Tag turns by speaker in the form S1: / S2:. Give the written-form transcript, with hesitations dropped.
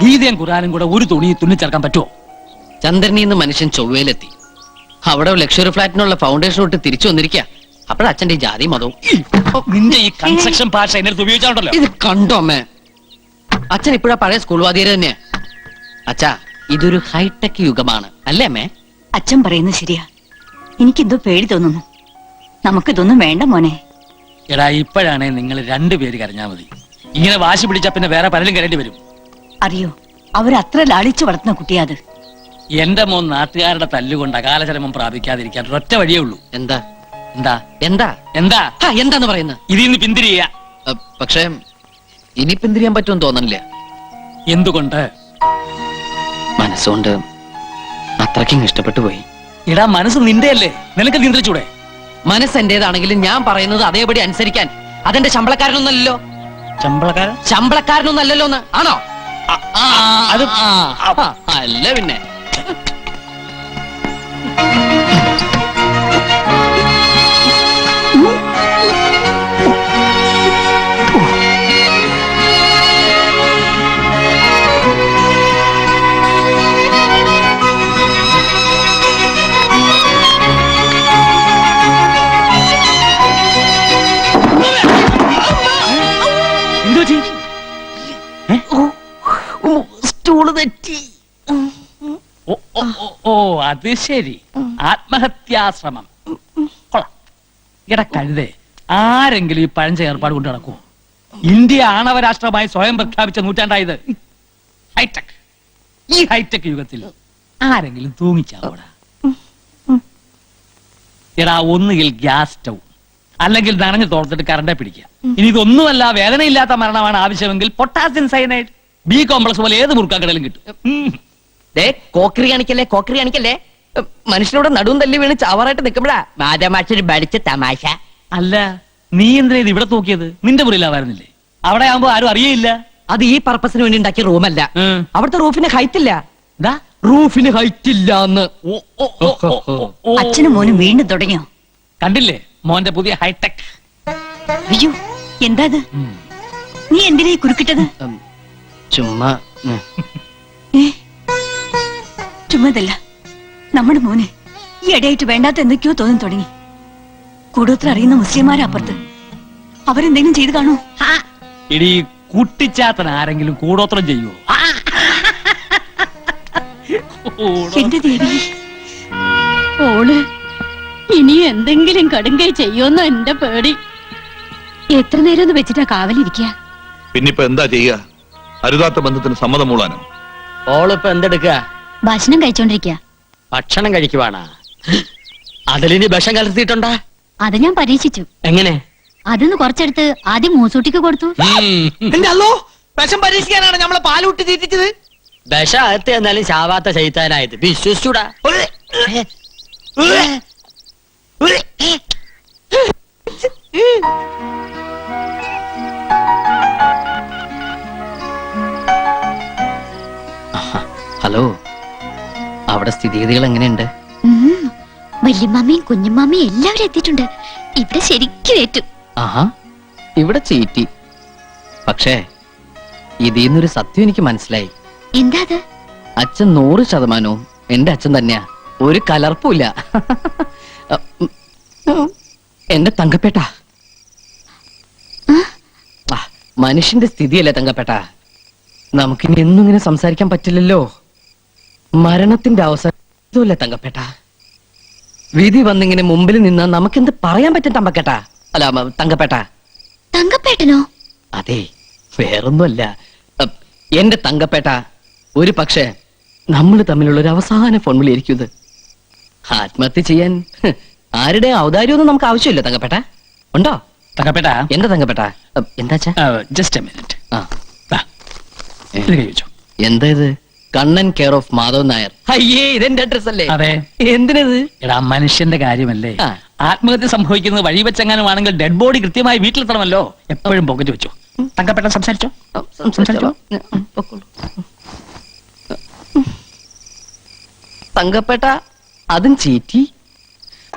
S1: ഗീതയും ഖുറാനും കൂടെ ഒരു തുണി തുന്നിച്ചേർക്കാൻ പറ്റുമോ?
S2: ചന്ദ്രനിൽ നിന്ന് മനുഷ്യൻ ചൊവ്വയിലെത്തി. അവിടെ ലക്ഷറി ഫ്ലാറ്റിനുള്ള ഫൗണ്ടേഷൻ ഇട്ട് തിരിച്ചു വന്നിരിക്കുക. അപ്പോഴച്ഛന്റെ ഈ ജാതി മതവും.
S1: നിന്റെ ഈ കൺസ്ട്രക്ഷൻ ഭാഷ എന്നെ ഉപയോഗിച്ചാണ്ടല്ലോ.
S2: ഇത് കണ്ടോ അമ്മേ? അച്ഛൻ ഇപ്പോഴാ പഴയ സ്കൂൾ വാദ്യര് തന്നെയാ. അച്ഛാ, ഇതൊരു ഹൈടെക് യുഗമാണ് അല്ലേ അമ്മേ?
S3: അച്ഛൻ പറയുന്നത് ശരിയാ. എനിക്കെന്തോ പേടി തോന്നുന്നു. നമുക്കിതൊന്നും വേണ്ട മോനെ.
S1: എടാ, ഇപ്പോഴാണേ നിങ്ങൾ രണ്ടുപേര് കരഞ്ഞാ മതി. ഇങ്ങനെ വാശി പിടിച്ചാ പിന്നെ വേറെ പലരും കരേണ്ടി വരും.
S3: അറിയോ, അവരത്ര ലാളിച്ചു വളർത്തുന്ന കുട്ടിയാ അത്.
S1: എന്റെ മോൻ നാട്ടുകാരുടെ തല്ലുകൊണ്ട് അകാലചരമം പ്രാപിക്കാതിരിക്കാൻ ഒറ്റ വഴിയേ ഉള്ളൂ.
S2: എന്താ
S1: എന്താ
S2: എന്താ
S1: എന്താ
S2: എന്താന്ന് പറയുന്നത്?
S1: ഇതിന്ന് പിന്തിരിയ.
S2: പക്ഷേ ഇനി പിന്തിരിയാൻ പറ്റുമെന്ന് തോന്നണില്ല.
S1: എന്തുകൊണ്ട്?
S2: മനസ്സുകൊണ്ട് അത്രയ്ക്കും ഇഷ്ടപ്പെട്ടു പോയി.
S1: എടാ, മനസ്സ് നിന്റെയല്ലേ, നിനക്ക് നിയന്ത്രിച്ചൂടെ?
S2: മനസ്സ് എന്റേതാണെങ്കിലും ഞാൻ പറയുന്നത് അതേപടി അനുസരിക്കാൻ അതെന്റെ ശമ്പളക്കാരനൊന്നല്ലോ. ശമ്പളക്കാരനൊന്നല്ലോ. ആണോ?
S1: അത്
S2: അല്ല പിന്നെ. സ്റ്റൂള് തെറ്റി.
S1: ഓ, അത് ശരി. ആത്മഹത്യാശ്രമം. കൊള്ളാം. എടാ കഴുതേ, ആരെങ്കിലും ഈ പഴഞ്ച ഏർപ്പാട് കൊണ്ട് നടക്കുമോ? ഇന്ത്യ ആണവ രാഷ്ട്രമായി സ്വയം പ്രഖ്യാപിച്ച നൂറ്റാണ്ടായത്. ഹൈടെക്. ഈ ഹൈടെക് യുഗത്തിൽ ആരെങ്കിലും തൂങ്ങിച്ചാവൂടാ? എടാ, ഒന്നുകിൽ ഗ്യാസ് സ്റ്റൗ, അല്ലെങ്കിൽ നനഞ്ഞു തോർത്തിട്ട് കറണ്ടെ പിടിക്കുക. ഇനി ഇതൊന്നുമല്ല, വേദനയില്ലാത്ത മരണമാണ് ആവശ്യമെങ്കിൽ പൊട്ടാസ്യം സയനൈഡ്, ബി കോംപ്ലക്സ് പോലെ ഏത് മുറുക്കാക്കടലും കിട്ടും.
S2: കോക്കറി കാണിക്കല്ലേ. മനുഷ്യനോട് നടുവും തല്ലി വീണ് ചാവാറായിട്ട് നിൽക്കുമ്പോഴാ മാതാമാഷൊരു പഠിച്ച തമാശ.
S1: അല്ല, നീ എന്തിനാ ഇത് ഇവിടെ തൂക്കിയത്? നിന്റെ മുറിയിലാവായിരുന്നില്ലേ? അവിടെ ആവുമ്പോ ആരും അറിയയില്ല.
S2: അത് ഈ പർപ്പസിന് വേണ്ടി ഉണ്ടാക്കിയ റൂമല്ല. അവിടുത്തെ റൂഫിന് ഹൈറ്റ് ഇല്ല. റൂഫിന് ഹൈറ്റ് ഇല്ല.
S3: അച്ഛനും മോനും വീണ്ടും തുടങ്ങിയോ?
S1: കണ്ടില്ലേ മോന്റെ പുതിയ ഹൈടെക്?
S3: അയ്യോ, എന്താ ഇത്? നീ എന്തിനാ കുറുക്കിട്ടത്?
S2: ചുമ്മാ
S3: ചുമ്മാതല്ല. നമ്മുടെ മോന് ഈ ഇടയായിട്ട് വേണ്ടാത്ത എന്തൊക്കെയോ തോന്നി തുടങ്ങി. കൂടുതൽ അറിയുന്ന മുസ്ലിംമാരെ അപ്പുറത്ത്. അവരെന്തെങ്കിലും ചെയ്ത് കാണോ?
S1: ഇടി കുട്ടിച്ചാത്തൻ ആരെങ്കിലും കൂടോത്രം ചെയ്യുവോ?
S3: എന്റെ ദേവി,
S4: ഓള് ഇനി എന്തെങ്കിലും കടുങ്കൈ ചെയ്യുമെന്നോ എന്റെ പേടി. എത്ര നേരം ഒന്ന് വെച്ചിട്ടാ കാവലിരിക്കുക?
S5: പിന്നിപ്പോ എന്താ ചെയ്യുക? അരുതാത്ത ബന്ധത്തിന് സമ്മതം മൂളാനോ?
S2: ഓളിപ്പോ എന്തെടുക്ക?
S4: ഭക്ഷണം കഴിച്ചോണ്ടിരിക്കുക.
S2: ഭക്ഷണം കഴിക്കുവാണാ? അതിലിനി വിഷം കലർത്തിയിട്ടുണ്ടാ?
S4: അത് ഞാൻ പരീക്ഷിച്ചു.
S2: എങ്ങനെ?
S4: അതൊന്ന് കുറച്ചെടുത്ത് ആദ്യം മൂസൂട്ടിക്ക് കൊടുത്തു.
S2: വിഷം പരീക്ഷിക്കാനാണ് നമ്മളെ പാലൂട്ടി തീറ്റിച്ചത്. വിഷം അകത്ത് എന്നാലും ചാവാത്ത ചെയ്താനായത് വിശ്വസിച്ചൂടാ. ഹലോ, അവിടെ സ്ഥിതിഗതികൾ എങ്ങനെയുണ്ട്?
S4: വല്യമ്മാമയും കുഞ്ഞുമ്മാമയും എല്ലാവരും എത്തിയിട്ടുണ്ട്. ഇവിടെ ശരിക്കും ഏറ്റു.
S2: ആഹാ, ഇവിടെ ചീറ്റി. പക്ഷേ ഇതിന്നൊരു സത്യം എനിക്ക് മനസ്സിലായി.
S4: എന്താ അത്?
S2: അച്ഛൻ 100% എന്റെ അച്ഛൻ തന്നെയാ. ഒരു കലർപ്പുമില്ല. എന്റെ തങ്കപ്പേട്ട. മനുഷ്യന്റെ സ്ഥിതിയല്ലേ തങ്കപ്പേട്ട. നമുക്കിനി എന്നും ഇങ്ങനെ സംസാരിക്കാൻ പറ്റില്ലല്ലോ. മരണത്തിന്റെ അവസരമല്ലേ തങ്കപ്പേട്ട. വിധി വന്നിങ്ങനെ മുമ്പിൽ നിന്ന് നമുക്കെന്ത് പറയാൻ പറ്റും തമ്പക്കേട്ട? അല്ല തങ്കപ്പേട്ട.
S4: തങ്കപ്പേട്ടനോ?
S2: അതെ, വേറൊന്നുമല്ല. എന്റെ തങ്കപ്പേട്ട, ഒരു പക്ഷേ നമ്മൾ തമ്മിലുള്ള ഒരു അവസാന ഫോൺ വിളിയായിരിക്കും ഇത്. ആത്മഹത്യ ചെയ്യാൻ ആരുടെ ഔദാര്യമൊന്നും നമുക്ക് ആവശ്യമില്ല തങ്കപ്പേട്ട. ഉണ്ടോ
S1: തങ്കപ്പേട്ട?
S2: എന്താ തങ്കപ്പേട്ട? എന്താ
S1: ജസ്റ്റ് എ മിനിറ്റ്.
S2: എന്താ ഇത്? Kannan care of Madhav Nair. അയ്യേ, ഇതെന്റെ അഡ്രസ് അല്ലേ?
S1: അതെ.
S2: എന്തിനത്?
S1: എടാ, മനുഷ്യന്റെ കാര്യമല്ലേ. ആത്മഹത്യ സംഭവിക്കുന്നത് വഴി വെച്ചെങ്ങാനുമാണെങ്കിൽ ഡെഡ് ബോഡി കൃത്യമായി വീട്ടിലെത്തണമല്ലോ. എപ്പോഴും പോക്കറ്റ് വെച്ചോ. തങ്കപ്പേട്ട സംസാരിച്ചോ.
S2: തങ്കപ്പേട്ട അതും ചീറ്റി.